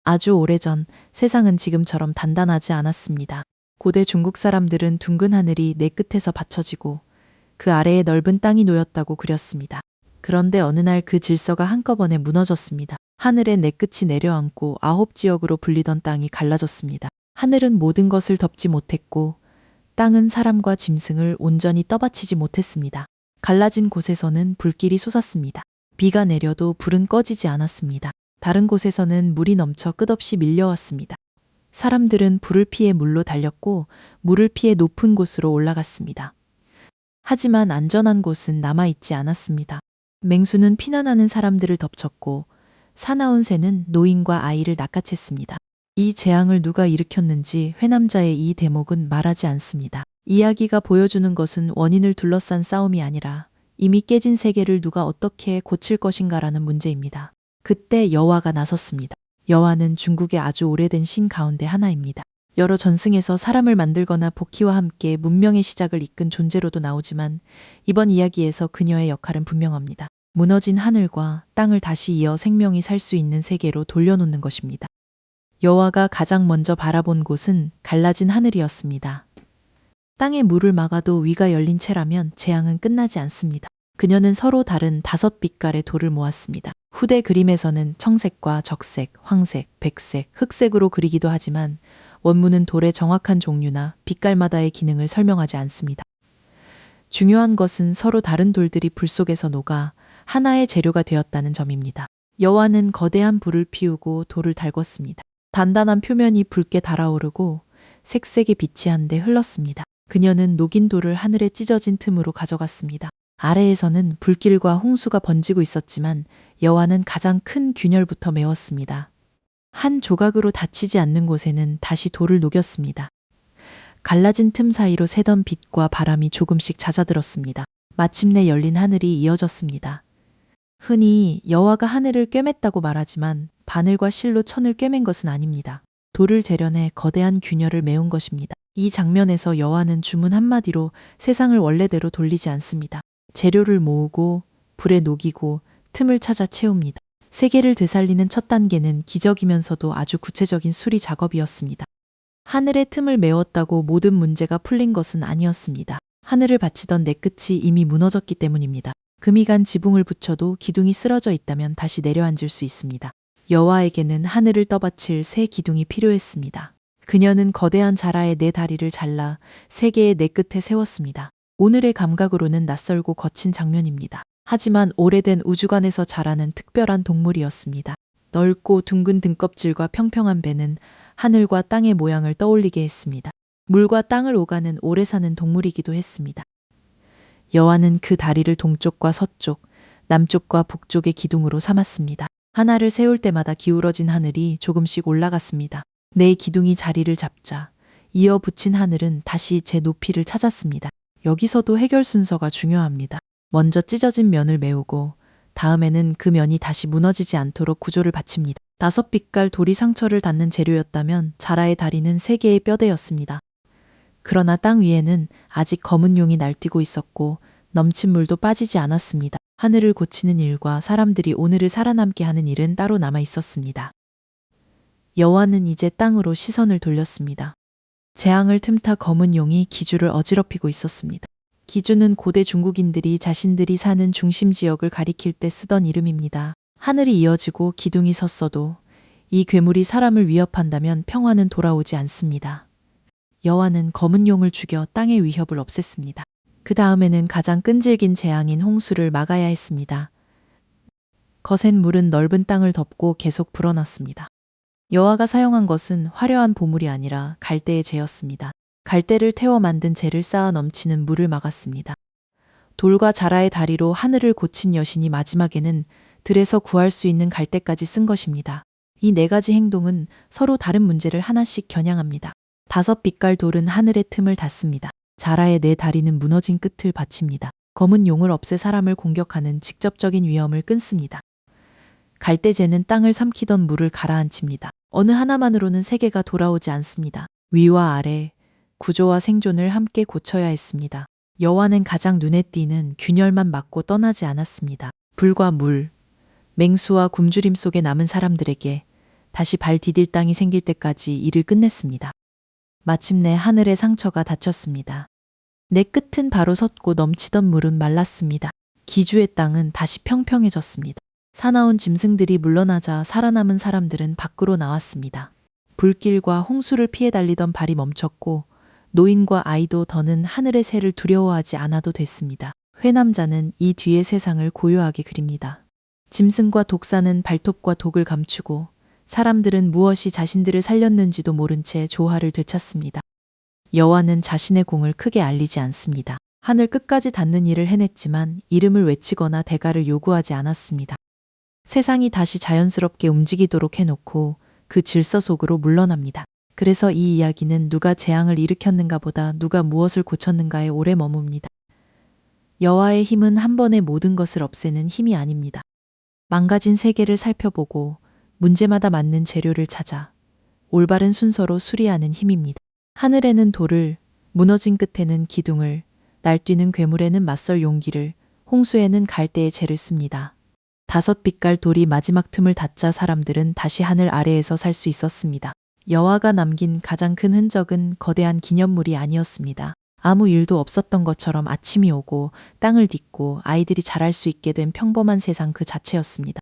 아주 오래전 세상은 지금처럼 단단하지 않았습니다. 고대 중국 사람들은 둥근 하늘이 내 끝에서 받쳐지고 그 아래에 넓은 땅이 놓였다고 그렸습니다. 그런데 어느 날 그 질서가 한꺼번에 무너졌습니다. 하늘에 내 끝이 내려앉고 9지역으로 불리던 땅이 갈라졌습니다. 하늘은 모든 것을 덮지 못했고 땅은 사람과 짐승을 온전히 떠받치지 못했습니다. 갈라진 곳에서는 불길이 솟았습니다. 비가 내려도 불은 꺼지지 않았습니다. 다른 곳에서는 물이 넘쳐 끝없이 밀려왔습니다. 사람들은 불을 피해 물로 달렸고 물을 피해 높은 곳으로 올라갔습니다. 하지만 안전한 곳은 남아있지 않았습니다. 맹수는 피난하는 사람들을 덮쳤고 사나운 새는 노인과 아이를 낚아챘습니다. 이 재앙을 누가 일으켰는지 회남자의 이 대목은 말하지 않습니다. 이야기가 보여주는 것은 원인을 둘러싼 싸움이 아니라 이미 깨진 세계를 누가 어떻게 고칠 것인가라는 문제입니다. 그때 여호와가 나섰습니다. 여호와는 중국의 아주 오래된 신 가운데 하나입니다. 여러 전승에서 사람을 만들거나 복희와 함께 문명의 시작을 이끈 존재로도 나오지만 이번 이야기에서 그녀의 역할은 분명합니다. 무너진 하늘과 땅을 다시 이어 생명이 살 수 있는 세계로 돌려놓는 것입니다. 여호와가 가장 먼저 바라본 곳은 갈라진 하늘이었습니다. 땅에 물을 막아도 위가 열린 채라면 재앙은 끝나지 않습니다. 그녀는 서로 다른 5빛깔의 돌을 모았습니다. 후대 그림에서는 청색과 적색, 황색, 백색, 흑색으로 그리기도 하지만 원문은 돌의 정확한 종류나 빛깔마다의 기능을 설명하지 않습니다. 중요한 것은 서로 다른 돌들이 불 속에서 녹아 하나의 재료가 되었다는 점입니다. 여호와는 거대한 불을 피우고 돌을 달궜습니다. 단단한 표면이 붉게 달아오르고 색색의 빛이 한데 흘렀습니다. 그녀는 녹인 돌을 하늘에 찢어진 틈으로 가져갔습니다. 아래에서는 불길과 홍수가 번지고 있었지만 여호와는 가장 큰 균열부터 메웠습니다. 한 조각으로 다치지 않는 곳에는 다시 돌을 녹였습니다. 갈라진 틈 사이로 새던 빛과 바람이 조금씩 잦아들었습니다. 마침내 열린 하늘이 이어졌습니다. 흔히 여호와가 하늘을 꿰맸다고 말하지만 바늘과 실로 천을 꿰맨 것은 아닙니다. 돌을 재련해 거대한 균열을 메운 것입니다. 이 장면에서 여호와는 주문 한마디로 세상을 원래대로 돌리지 않습니다. 재료를 모으고 불에 녹이고 틈을 찾아 채웁니다. 세계를 되살리는 첫 단계는 기적이면서도 아주 구체적인 수리 작업이었습니다. 하늘의 틈을 메웠다고 모든 문제가 풀린 것은 아니었습니다. 하늘을 받치던 내 끝이 이미 무너졌기 때문입니다. 금이 간 지붕을 붙여도 기둥이 쓰러져 있다면 다시 내려앉을 수 있습니다. 여호와에게는 하늘을 떠받칠 새 기둥이 필요했습니다. 그녀는 거대한 자라의 네 다리를 잘라 세계의 네 끝에 세웠습니다. 오늘의 감각으로는 낯설고 거친 장면입니다. 하지만 오래된 우주관에서 자라는 특별한 동물이었습니다. 넓고 둥근 등껍질과 평평한 배는 하늘과 땅의 모양을 떠올리게 했습니다. 물과 땅을 오가는 오래 사는 동물이기도 했습니다. 여호와는 그 다리를 동쪽과 서쪽, 남쪽과 북쪽의 기둥으로 삼았습니다. 하나를 세울 때마다 기울어진 하늘이 조금씩 올라갔습니다. 네 기둥이 자리를 잡자 이어 붙인 하늘은 다시 제 높이를 찾았습니다. 여기서도 해결 순서가 중요합니다. 먼저 찢어진 면을 메우고 다음에는 그 면이 다시 무너지지 않도록 구조를 받칩니다. 5빛깔 돌이 상처를 닿는 재료였다면 자라의 다리는 3개의 뼈대였습니다. 그러나 땅 위에는 아직 검은 용이 날뛰고 있었고 넘친 물도 빠지지 않았습니다. 하늘을 고치는 일과 사람들이 오늘을 살아남게 하는 일은 따로 남아 있었습니다. 여호와는 이제 땅으로 시선을 돌렸습니다. 재앙을 틈타 검은 용이 기주를 어지럽히고 있었습니다. 기주는 고대 중국인들이 자신들이 사는 중심 지역을 가리킬 때 쓰던 이름입니다. 하늘이 이어지고 기둥이 섰어도 이 괴물이 사람을 위협한다면 평화는 돌아오지 않습니다. 여호와는 검은 용을 죽여 땅의 위협을 없앴습니다. 그 다음에는 가장 끈질긴 재앙인 홍수를 막아야 했습니다. 거센 물은 넓은 땅을 덮고 계속 불어났습니다. 여호와가 사용한 것은 화려한 보물이 아니라 갈대의 재였습니다. 갈대를 태워 만든 재를 쌓아 넘치는 물을 막았습니다. 돌과 자라의 다리로 하늘을 고친 여신이 마지막에는 들에서 구할 수 있는 갈대까지 쓴 것입니다. 이 4가지 행동은 서로 다른 문제를 하나씩 겨냥합니다. 5빛깔 돌은 하늘의 틈을 닫습니다. 자라의 4 다리는 무너진 끝을 받칩니다. 검은 용을 없애 사람을 공격하는 직접적인 위험을 끊습니다. 갈대재는 땅을 삼키던 물을 가라앉힙니다. 어느 하나만으로는 세계가 돌아오지 않습니다. 위와 아래, 구조와 생존을 함께 고쳐야 했습니다. 여호와는 가장 눈에 띄는 균열만 막고 떠나지 않았습니다. 불과 물, 맹수와 굶주림 속에 남은 사람들에게 다시 발 디딜 땅이 생길 때까지 일을 끝냈습니다. 마침내 하늘의 상처가 닫혔습니다. 내 끝은 바로 섰고 넘치던 물은 말랐습니다. 기주의 땅은 다시 평평해졌습니다. 사나운 짐승들이 물러나자 살아남은 사람들은 밖으로 나왔습니다. 불길과 홍수를 피해 달리던 발이 멈췄고 노인과 아이도 더는 하늘의 새를 두려워하지 않아도 됐습니다. 회남자는 이 뒤의 세상을 고요하게 그립니다. 짐승과 독사는 발톱과 독을 감추고 사람들은 무엇이 자신들을 살렸는지도 모른 채 조화를 되찾습니다. 여호와는 자신의 공을 크게 알리지 않습니다. 하늘 끝까지 닿는 일을 해냈지만 이름을 외치거나 대가를 요구하지 않았습니다. 세상이 다시 자연스럽게 움직이도록 해놓고 그 질서 속으로 물러납니다. 그래서 이 이야기는 누가 재앙을 일으켰는가 보다 누가 무엇을 고쳤는가에 오래 머뭅니다. 여호와의 힘은 한 번에 모든 것을 없애는 힘이 아닙니다. 망가진 세계를 살펴보고 문제마다 맞는 재료를 찾아 올바른 순서로 수리하는 힘입니다. 하늘에는 돌을, 무너진 끝에는 기둥을, 날뛰는 괴물에는 맞설 용기를, 홍수에는 갈대의 재를 씁니다. 5 빛깔 돌이 마지막 틈을 닫자 사람들은 다시 하늘 아래에서 살 수 있었습니다. 여호와가 남긴 가장 큰 흔적은 거대한 기념물이 아니었습니다. 아무 일도 없었던 것처럼 아침이 오고 땅을 딛고 아이들이 자랄 수 있게 된 평범한 세상 그 자체였습니다.